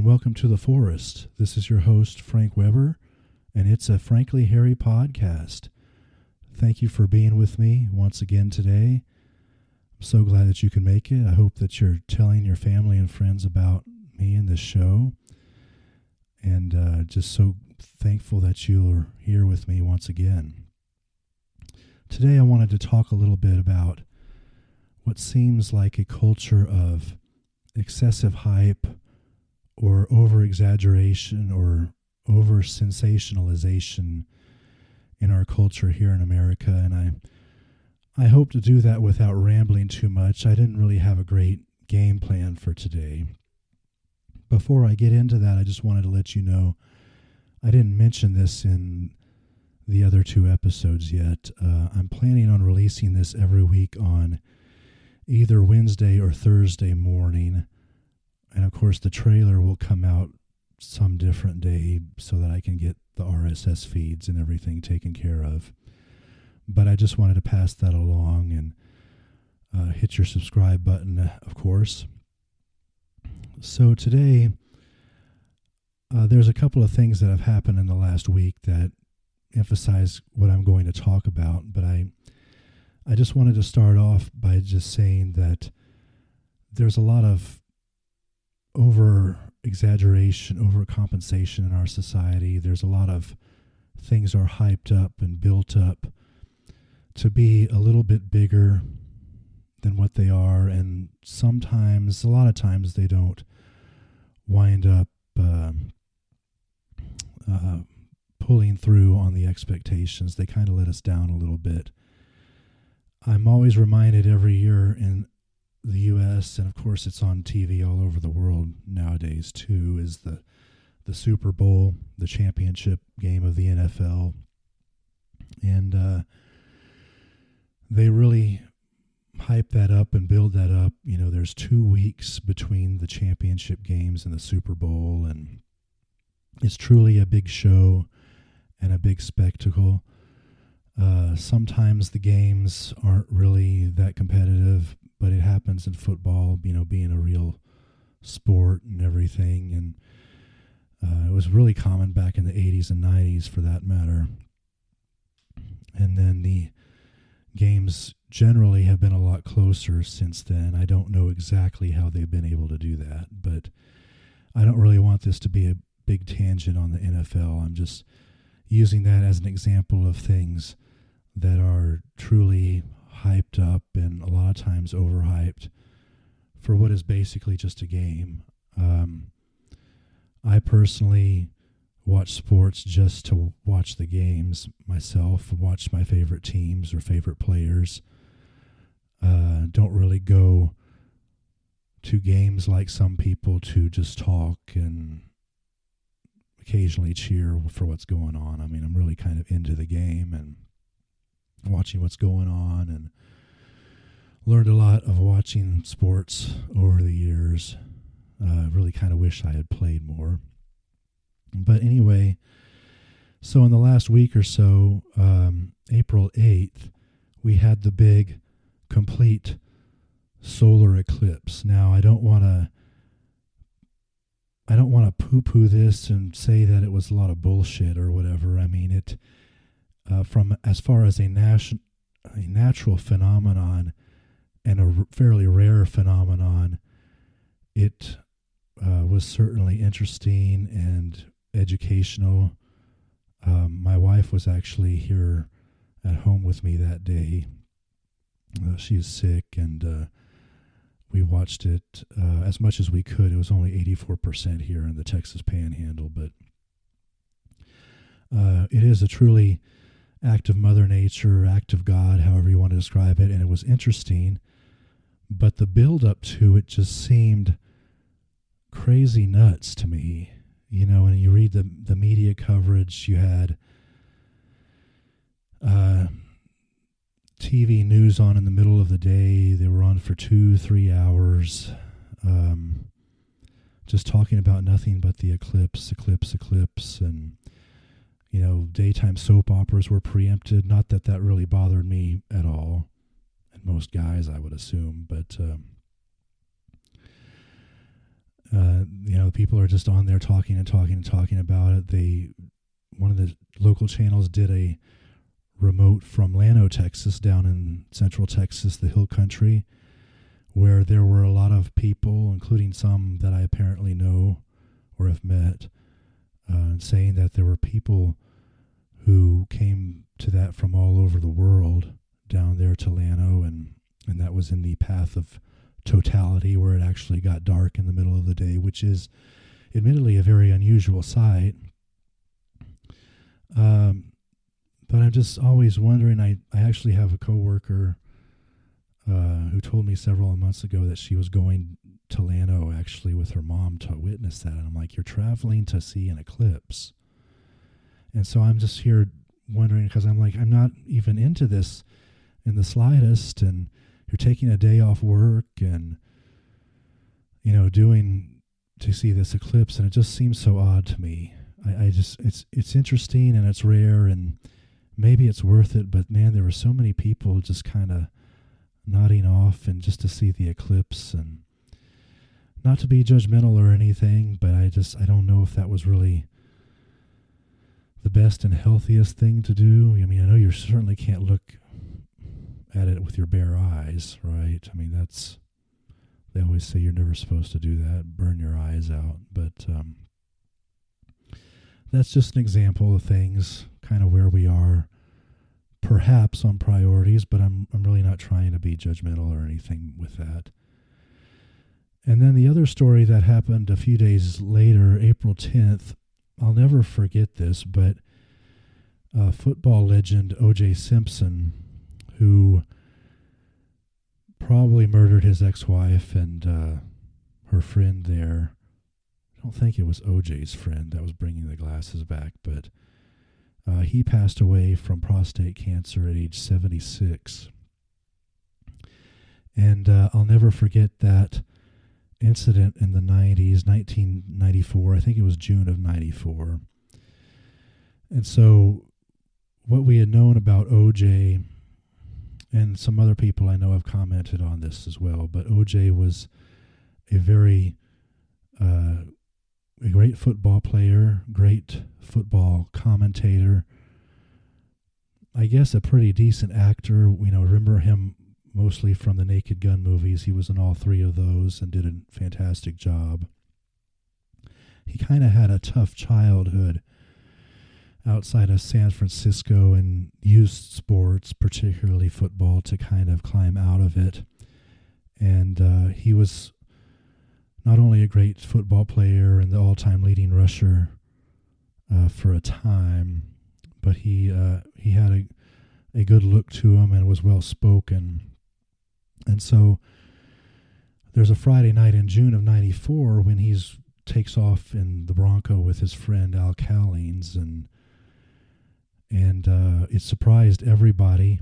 welcome to the forest. This is your host, Frank Weber, and it's a Frankly Hairy podcast. Thank you for being with me once again today. I'm so glad that you can make it. I hope that you're telling your family and friends about me and this show, and just so thankful that you're here with me once again. Today I wanted to talk a little bit about what seems like a culture of excessive hype or over-exaggeration or over-sensationalization in our culture here in America. And I hope to do that without rambling too much. I didn't really have a great game plan for today. Before I get into that, I just wanted to let you know, I didn't mention this in the other two episodes yet. I'm planning on releasing this every week on either Wednesday or Thursday morning. And of course, the trailer will come out some different day so that I can get the RSS feeds and everything taken care of. But I just wanted to pass that along and hit your subscribe button, of course. So today, there's a couple of things that have happened in the last week that emphasize what I'm going to talk about. But I just wanted to start off by just saying that there's a lot of over-exaggeration, overcompensation in our society. There's a lot of things are hyped up and built up to be a little bit bigger than what they are, and sometimes, a lot of times, they don't wind up pulling through on the expectations. They kind of let us down a little bit. I'm always reminded every year in the U.S., and of course it's on TV all over the world nowadays too, is the Super Bowl, the championship game of the NFL. And they really hype that up and build that up. You know, there's 2 weeks between the championship games and the Super Bowl, and it's truly a big show and a big spectacle. Sometimes the games aren't really that competitive, but it happens in football, you know, being a real sport and everything. And it was really common back in the 80s and 90s for that matter. And then the games generally have been a lot closer since then. I don't know exactly how they've been able to do that, but I don't really want this to be a big tangent on the NFL. I'm just using that as an example of things that are truly hyped up and a lot of times overhyped for what is basically just a game. I personally watch sports just to watch the games myself, watch my favorite teams or favorite players. Don't really go to games like some people to just talk and occasionally cheer for what's going on. I mean, I'm really kind of into the game and watching what's going on, and learned a lot of watching sports over the years. Really kind of wish I had played more. But anyway, so in the last week or so, April 8th, we had the big complete solar eclipse. Now, I don't want to poo-poo this and say that it was a lot of bullshit or whatever. I mean, it from as far as a natural phenomenon and a fairly rare phenomenon, it was certainly interesting and educational. My wife was actually here at home with me that day. She was sick, and we watched it as much as we could. It was only 84% here in the Texas Panhandle, but it is a truly act of Mother Nature, act of God, however you want to describe it, and it was interesting. But the build-up to it just seemed crazy nuts to me. You know, and you read the media coverage, you had TV news on in the middle of the day. They were on for 2-3 hours, just talking about nothing but the eclipse, and, you know, daytime soap operas were preempted. Not that that really bothered me at all, and most guys, I would assume, but you know, people are just on there talking and talking and talking about it. One of the local channels did a remote from Llano, Texas, down in central Texas, the hill country, where there were a lot of people, including some that I apparently know or have met, saying that there were people who came to that from all over the world down there to Llano, and that was in the path of totality, where it actually got dark in the middle of the day, which is admittedly a very unusual sight. But I'm just always wondering, I actually have a coworker who told me several months ago that she was going to Llano actually with her mom to witness that. And I'm like, you're traveling to see an eclipse. And so I'm just here wondering, because I'm like, I'm not even into this in the slightest. And you're taking a day off work and, doing to see this eclipse. And it just seems so odd to me. It's interesting and it's rare and maybe it's worth it. But man, there were so many people just kind of nodding off and just to see the eclipse, and not to be judgmental or anything, but I don't know if that was really the best and healthiest thing to do. I mean, I know you certainly can't look at it with your bare eyes, right? I mean, they always say you're never supposed to do that, burn your eyes out, but that's just an example of things, kind of where we are, perhaps on priorities, but I'm really not trying to be judgmental or anything with that. And then the other story that happened a few days later, April 10th, I'll never forget this, but football legend OJ Simpson, who probably murdered his ex-wife and her friend there. I don't think it was OJ's friend that was bringing the glasses back, but he passed away from prostate cancer at age 76. And I'll never forget that incident in the 90s, 1994. I think it was June of 94. And so what we had known about OJ, and some other people I know have commented on this as well, but OJ was a great football player, great football commentator, I guess a pretty decent actor. Remember him mostly from the Naked Gun movies. He was in all three of those and did a fantastic job. He kind of had a tough childhood outside of San Francisco and used sports, particularly football, to kind of climb out of it. And he was not only a great football player and the all-time leading rusher for a time, but he had a good look to him and was well-spoken. And so there's a Friday night in June of 94 when he takes off in the Bronco with his friend Al Callings, and it surprised everybody.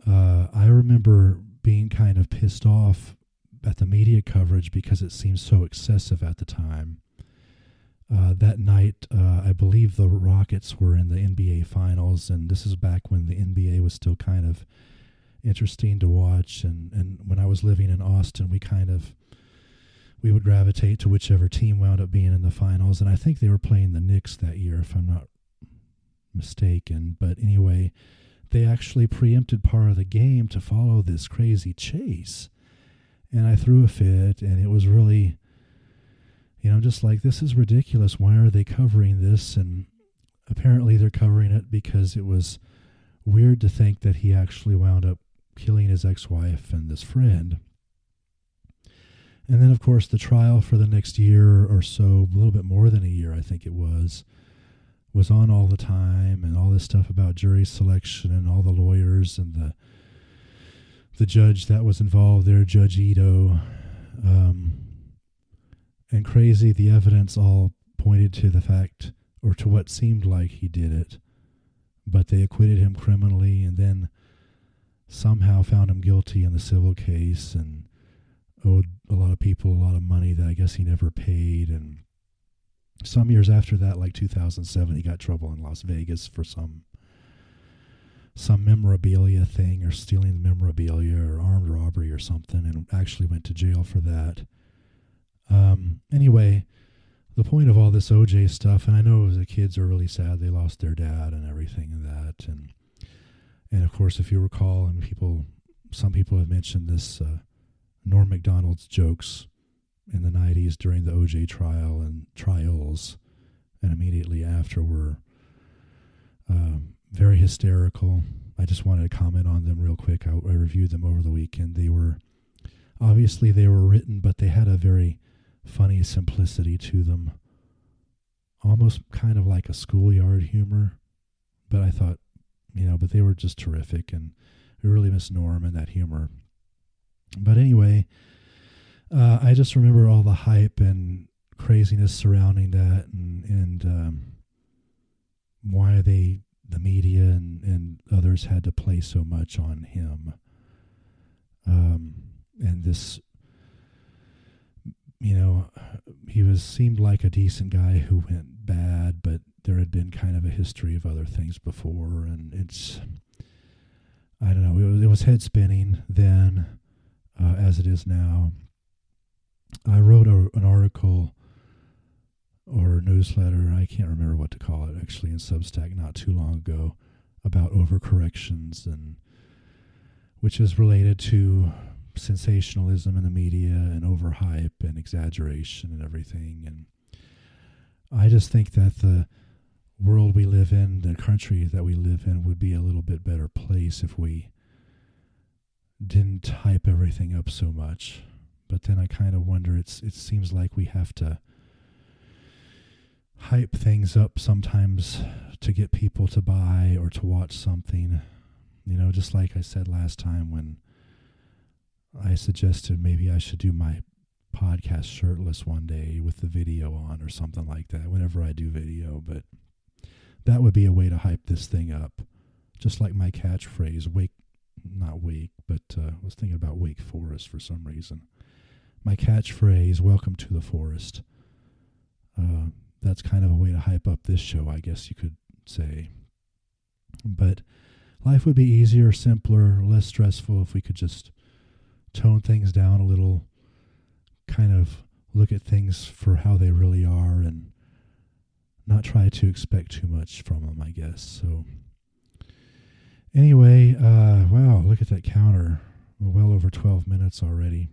I remember being kind of pissed off at the media coverage because it seemed so excessive at the time. That night, I believe the Rockets were in the NBA Finals, and this is back when the NBA was still kind of interesting to watch. And when I was living in Austin, we would gravitate to whichever team wound up being in the finals. And I think they were playing the Knicks that year, if I'm not mistaken. But anyway, they actually preempted part of the game to follow this crazy chase. And I threw a fit, and it was really, just like, this is ridiculous. Why are they covering this? And apparently they're covering it because it was weird to think that he actually wound up killing his ex-wife and this friend. And then, of course, the trial for the next year or so, a little bit more than a year, I think it was on all the time, and all this stuff about jury selection and all the lawyers and the judge that was involved there, Judge Ito. And crazy, the evidence all pointed to the fact, or to what seemed like he did it, but they acquitted him criminally and then somehow found him guilty in the civil case and owed a lot of people a lot of money that I guess he never paid. And some years after that, like 2007, he got trouble in Las Vegas for some memorabilia thing, or stealing memorabilia or armed robbery or something, and actually went to jail for that. Anyway, the point of all this OJ stuff, and I know the kids are really sad they lost their dad and everything and that, and of course, if you recall, and some people have mentioned this, Norm Macdonald's jokes in the 90s during the OJ trial and trials, and immediately after were very hysterical. I just wanted to comment on them real quick. I reviewed them over the weekend. They were written, but they had a very funny simplicity to them, almost kind of like a schoolyard humor. But I thought, but they were just terrific, and we really miss Norm and that humor. But anyway, I just remember all the hype and craziness surrounding that, and why the media and others had to play so much on him. And this, he seemed like a decent guy who went bad, but there had been kind of a history of other things before, and I don't know, it was head spinning then, as it is now. I wrote an article or newsletter, I can't remember what to call it actually, in Substack not too long ago, about overcorrections, and which is related to sensationalism in the media and overhype and exaggeration and everything. And I just think that the world we live in, the country that we live in, would be a little bit better place if we didn't hype everything up so much. But then I kind of wonder, it seems like we have to hype things up sometimes to get people to buy or to watch something. Just like I said last time when I suggested maybe I should do my podcast shirtless one day with the video on or something like that whenever I do video. But that would be a way to hype this thing up. Just like my catchphrase, I was thinking about Wake Forest for some reason. My catchphrase, welcome to the forest. That's kind of a way to hype up this show, I guess you could say. But life would be easier, simpler, less stressful if we could just tone things down a little, kind of look at things for how they really are and not try to expect too much from them, I guess. So anyway, wow, look at that counter. We're well over 12 minutes already.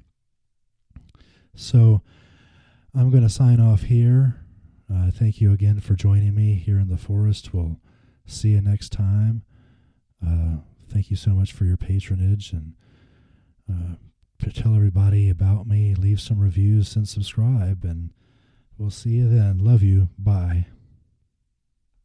So I'm going to sign off here. Thank you again for joining me here in the forest. We'll see you next time. Thank you so much for your patronage, and tell everybody about me. Leave some reviews and subscribe, and we'll see you then. Love you. Bye.